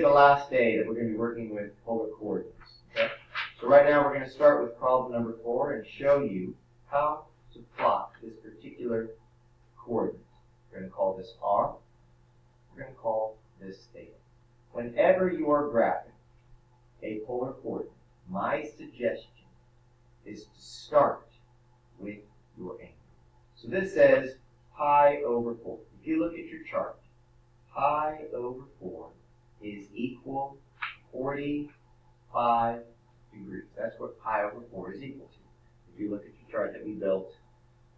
the last day that we're going to be working with polar coordinates. Okay? So right now we're going to start with problem number 4 and show you how to plot this particular coordinate. We're going to call this R. We're going to call this theta. Whenever you are graphing a polar coordinate, my suggestion is to start with your angle. So this says pi over 4. If you look at your chart, pi over 4 is equal to 45 degrees. That's what pi over 4 is equal to. If you look at your chart that we built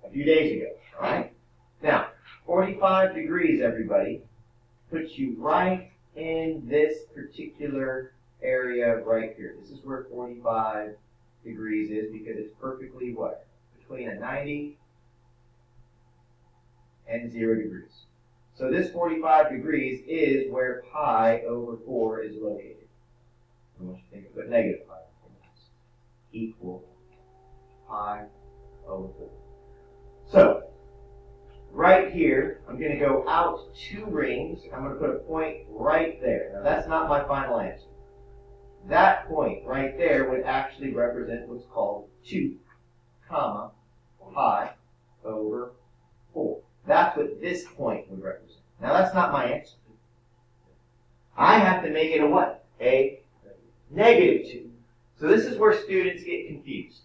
a few days ago, all right? Now, 45 degrees, everybody, puts you right in this particular area right here. This is where 45 degrees is because it's perfectly what? Between a 90 and 0 degrees. So this 45 degrees is where pi over 4 is located. I want you to think of it negative pi equal pi over 4. So, right here, I'm going to go out 2 rings. I'm going to put a point right there. Now, that's not my final answer. That point right there would actually represent what's called 2, comma, pi over 4. That's what this point would represent. Now, that's not my answer. I have to make it a what? A negative 2. So this is where students get confused.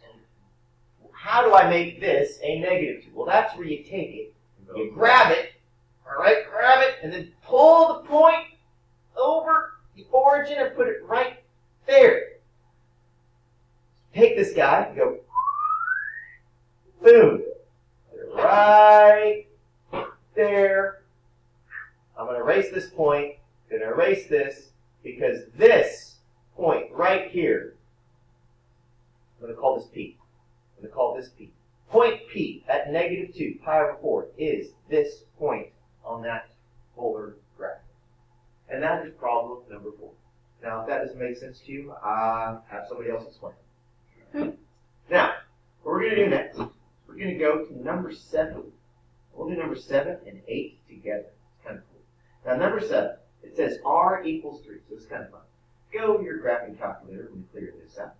How do I make this a negative 2? Well, that's where you take it, you grab it, all right, grab it, and then pull the point over the origin and put it right there. Take this guy and go, boom, right there. I'm going to erase this point, going to erase this, because this point right here, I'm going to call this P. I'm going to call this P. Point P at negative 2, pi over 4, is this point on that polar graph. And that is problem number 4. Now, if that doesn't make sense to you, have somebody else explain it. Now, what we're going to do next, we're going to go to number 7. We'll do number 7 and 8 together. It's kind of cool. Now, number 7, it says R equals 3, so it's kind of fun. Go to your graphing calculator and clear this out.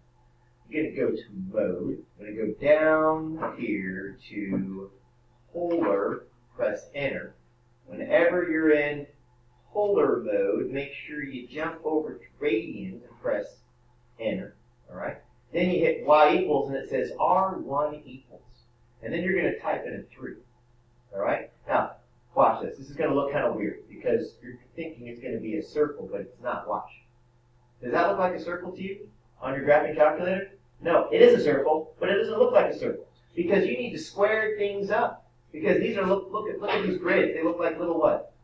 You're going to go to mode. I'm going to go down here to polar, press enter. Whenever you're in polar mode, make sure you jump over to radians and press enter. All right? Then you hit y equals and it says R1 equals. And then you're going to type in a 3. All right? Now, watch this. This is going to look kind of weird because you're thinking it's going to be a circle, but it's not. Watch. Does that look like a circle to you on your graphing calculator? No, it is a circle, but it doesn't look like a circle because you need to square things up. Because these are look at these grids. They look like little what?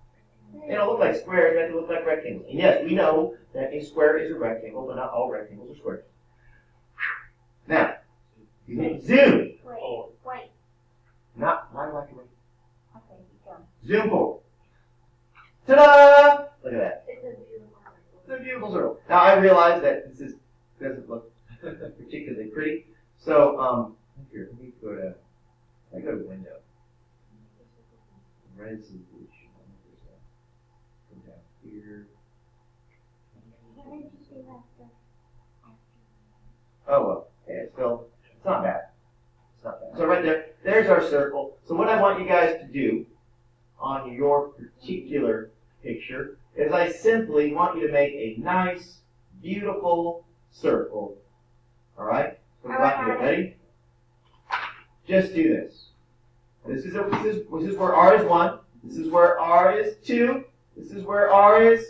They don't look like squares. They look like rectangles. And yes, we know that a square is a rectangle, but not all rectangles are squares. Now, zoom. Wait. Not why do I like to wait? Okay, keep going. Zoom forward. Ta-da! Look at that. It's a beautiful circle. It's a beautiful circle. Now I realize that this doesn't look particularly pretty. So here, let me go to window. Resolution. Go down here. What did you do after? Oh well, yeah, it's not bad. It's not bad. So right there's our circle. So what I want you guys to do on your particular picture is I simply want you to make a nice, beautiful circle. All right? So we want you to ready? Just do this. This is where R is 1. This is where R is 2. This is where R is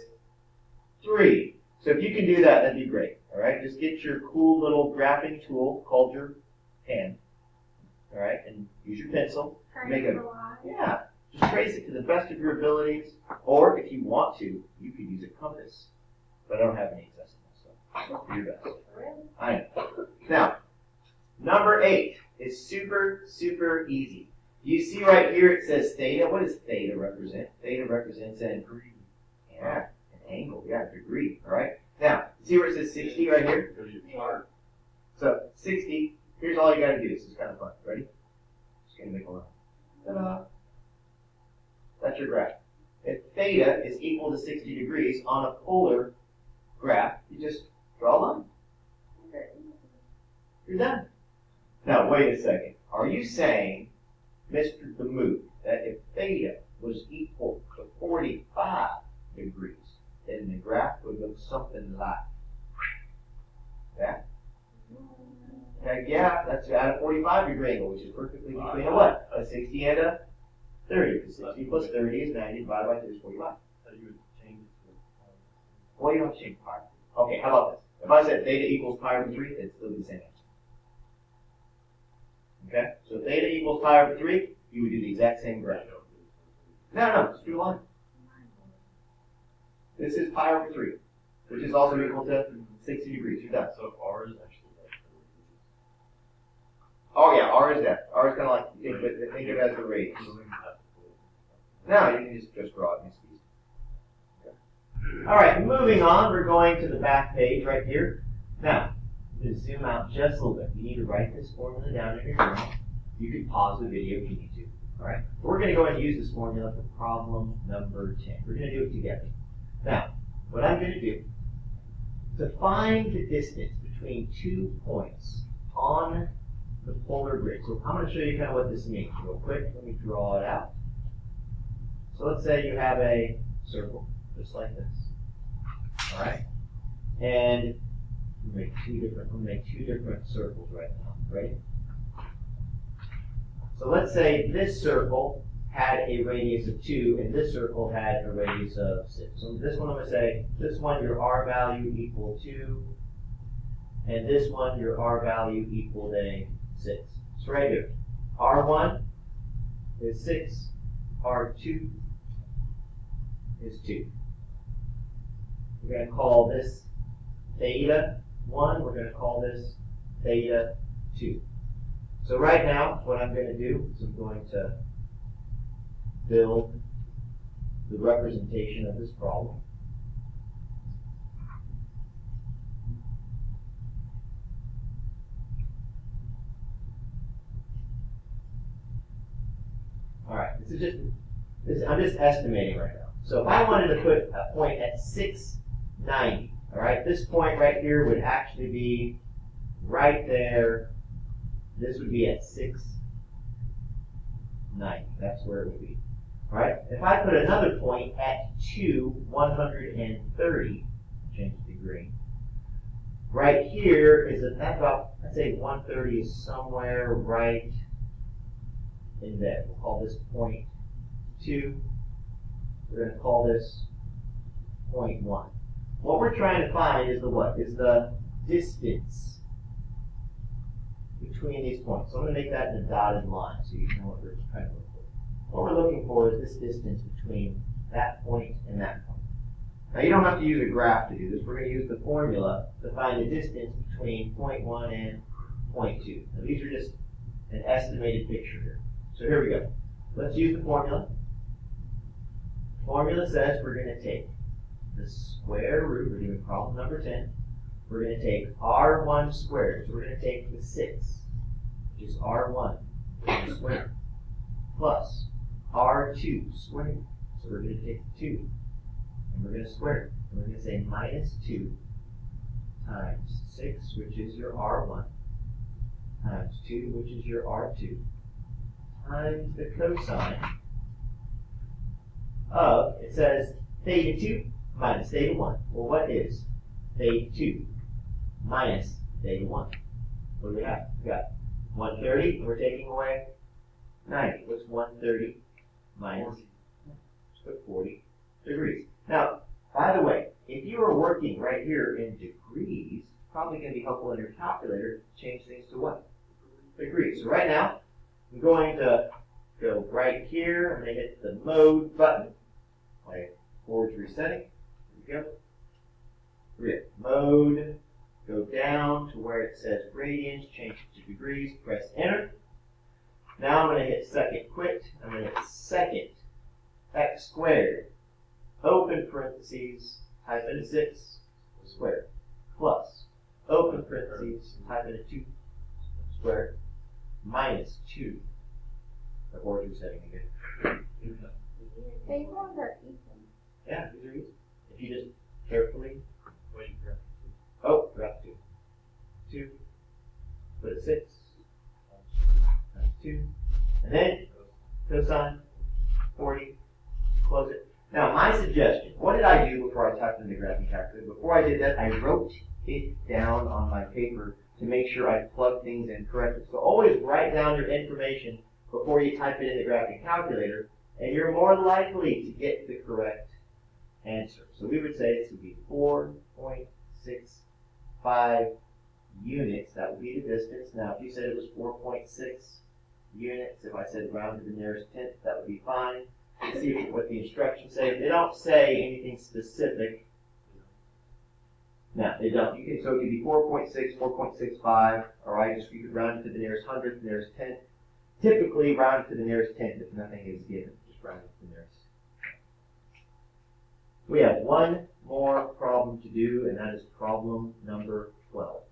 3. So if you can do that, that'd be great. All right? Just get your cool little graphing tool called your pen. All right? And use your pencil. Make a just trace it to the best of your abilities. Or if you want to, you could use a compass. But I don't have any accessible, so do your best. I know. Now, number 8 is super, super easy. You see right here it says theta. What does theta represent? Theta represents an degree. Yeah, an angle. Yeah, degree. All right. Now, see where it says 60 right here? So 60. Here's all you got to do. This is kind of fun. Ready? Just gonna make a line. Ta-da! That's your graph. If theta is equal to 60 degrees on a polar graph, you just draw a line. You're done. Now, wait a second. Are you saying, Mr. Demuth, that if theta was equal to 45 degrees, then the graph would look something like that? Heck yeah, that's at a 45-degree angle, which is perfectly between a what? A 60 and a 30. Because 60 plus 30 is 90 divided by 3 is 45. So you would change it to Well, you don't change pi. Okay, how about this? If I said theta equals pi over 3, it'd still be the same answer. Okay? So if theta equals pi over 3, you would do the exact same graph. No, just do a line. This is pi over 3, which is also equal to 60 degrees. You're done. So if R is actually like Oh yeah, r is that. R is kind of like, think of it as the radius. No, you can just draw it. Okay. All right, moving on. We're going to the back page right here. Now, to zoom out just a little bit, you need to write this formula down in your journal. You can pause the video if you need to. All right. We're going to go ahead and use this formula for problem number 10. We're going to do it together. Now, what I'm going to do to find the distance between 2 points on the polar grid. So I'm going to show you kind of what this means real quick. Let me draw it out. So let's say you have a circle, just like this. All right? And we'll make two different circles right now. Ready? So let's say this circle had a radius of 2, and this circle had a radius of 6. So this one I'm going to say, this one your R value equal 2, and this one your R value equaled a 6. So right here, R1 is 6, R2 is 2. We're going to call this theta 1, we're going to call this theta 2. So right now, what I'm going to do is I'm going to build the representation of this problem. All right, I'm just estimating right now. So if I wanted to put a point at 690, all right, this point right here would actually be right there. This would be at 690. That's where it would be. All right. If I put another point at 130, change the green. Right here is about, I'd say 130 is somewhere right in there. We'll call this point 2. We're going to call this point 1. What we're trying to find is the what? Is the distance between these points. So I'm going to make that in a dotted line so you know what we're trying to look for. What we're looking for is this distance between that point and that point. Now you don't have to use a graph to do this. We're going to use the formula to find the distance between point 1 and point 2. Now these are just an estimated picture here. So here we go. Let's use the formula. The formula says we're going to take the square root. We're doing problem number 10. We're going to take R1 squared. So we're going to take the 6, which is R1 squared, plus R2 squared. So we're going to take 2, and we're going to square it. And we're going to say minus 2 times 6, which is your R1, times 2, which is your R2, times the cosine of, it says theta 2 minus theta 1. Well, what is theta 2 minus theta 1? What do we have? We got 130, and we're taking away 90. What's 130 minus? Let's put 40 degrees. Now, by the way, if you are working right here in degrees, it's probably going to be helpful in your calculator to change things to what? Degrees. So right now, I'm going to go right here. I'm going to hit the mode button. My board's resetting. Here we go. Grid mode. Go down to where it says radians, change it to degrees, press enter. Now I'm going to hit second quit. I'm going to hit second x squared, open parentheses, type in a 6 squared, plus, open parentheses, type in a 2 squared, minus 2. The board's resetting again. They ones are equal. Yeah, these are easy. If you just carefully Wait. did I do before I typed in the graphing calculator? Before I did that, I wrote it down on my paper to make sure I plugged things in correctly. So always write down your information before you type it in the graphing calculator, and you're more likely to get the correct answer. So we would say this would be 4.65 units. That would be the distance. Now, if you said it was 4.6 units, if I said round to the nearest tenth, that would be fine. Let's see what the instructions say. They don't say anything specific. No, they don't. You can, so it could be 4.6, 4.65, all right? Just you could round it to the nearest hundredth, nearest tenth. Typically, round it to the nearest tenth if nothing is given. Just round it to the nearest. We have one more problem to do, and that is problem number 12.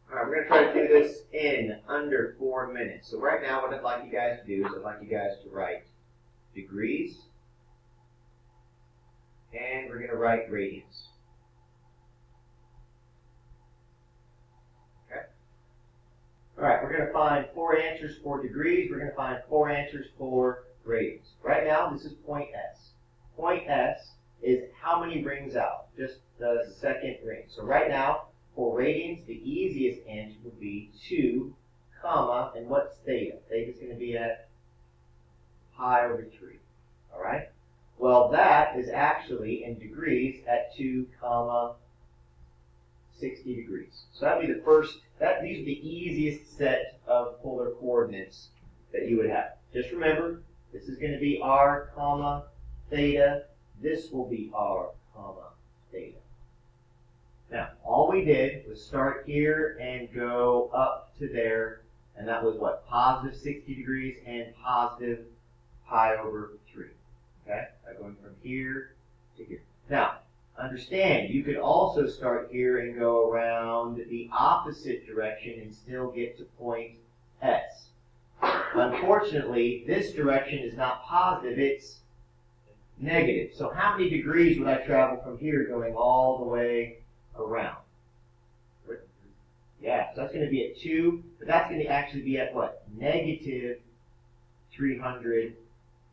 All right, we're going to try to do this in under 4 minutes. So right now, what I'd like you guys to do is I'd like you guys to write degrees, and we're going to write radians. Okay? All right, we're going to find 4 answers for degrees. We're going to find 4 answers for radians. Right now, this is point S. Point S is how many rings out? Just the second ring. So right now, for radians, the easiest answer would be 2, comma, and what's theta? Theta is going to be at pi over 3. All right? Well, that is actually in degrees at 2, comma, 60 degrees. So that would be the first, these are the easiest set of polar coordinates that you would have. Just remember, this is going to be r, comma, theta. This will be r, comma, theta. Now, all we did was start here and go up to there, and that was what? Positive 60 degrees and positive pi over 3. Okay? Going from here to here. Now, understand, you could also start here and go around the opposite direction and still get to point S. Unfortunately, this direction is not positive, it's negative. So how many degrees would I travel from here going all the way around? Yeah, so that's going to be at 2, but that's going to actually be at what? Negative 300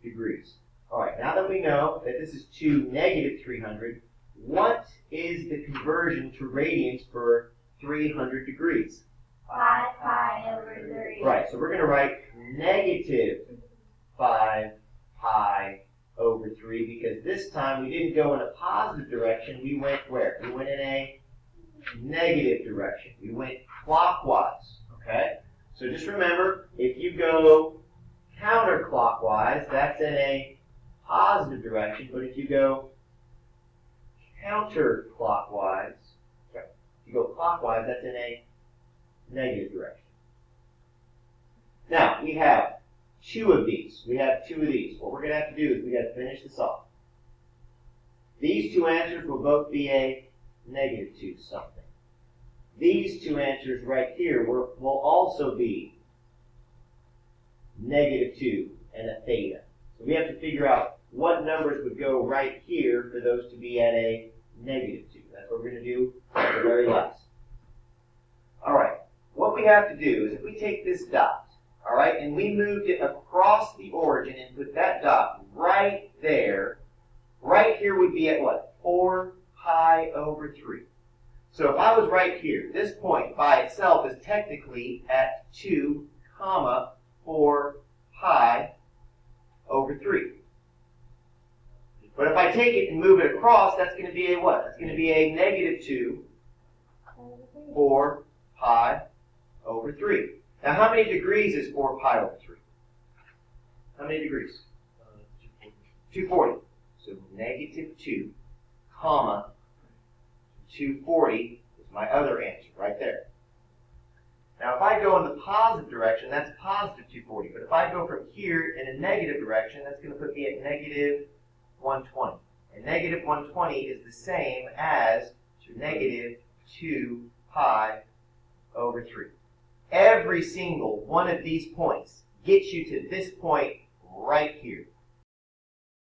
degrees. All right, now that we know that this is 2 negative 300, what is the conversion to radians for 300 degrees? 5 pi over 3. Right, so we're going to write negative 5 pi over 3 because this time we didn't go in a positive direction. We went where? We went in a negative direction. We went clockwise, okay? So just remember, if you go counterclockwise, that's in a positive direction, but if you go counterclockwise, sorry, if you go clockwise, that's in a negative direction. Now, we have 2 of these. We have 2 of these. What we're going to have to do is we got to finish this off. These 2 answers will both be a negative 2 something. These 2 answers right here will also be negative 2 and a theta. So we have to figure out what numbers would go right here for those to be at a negative 2. That's what we're going to do at the very last. All right. What we have to do is if we take this dot, all right, and we moved it across the origin and put that dot right there, right here would be at what? 4 pi over 3. So if I was right here, this point by itself is technically at 2, comma, 4 pi over 3. But if I take it and move it across, that's going to be a what? That's going to be a negative 2, 4 pi over 3. Now, how many degrees is 4 pi over 3? How many degrees? 240. So negative 2, comma, 240 is my other answer right there. Now, if I go in the positive direction, that's positive 240. But if I go from here in a negative direction, that's going to put me at negative 120. And negative 120 is the same as negative 2 pi over 3. Every single one of these points gets you to this point right here.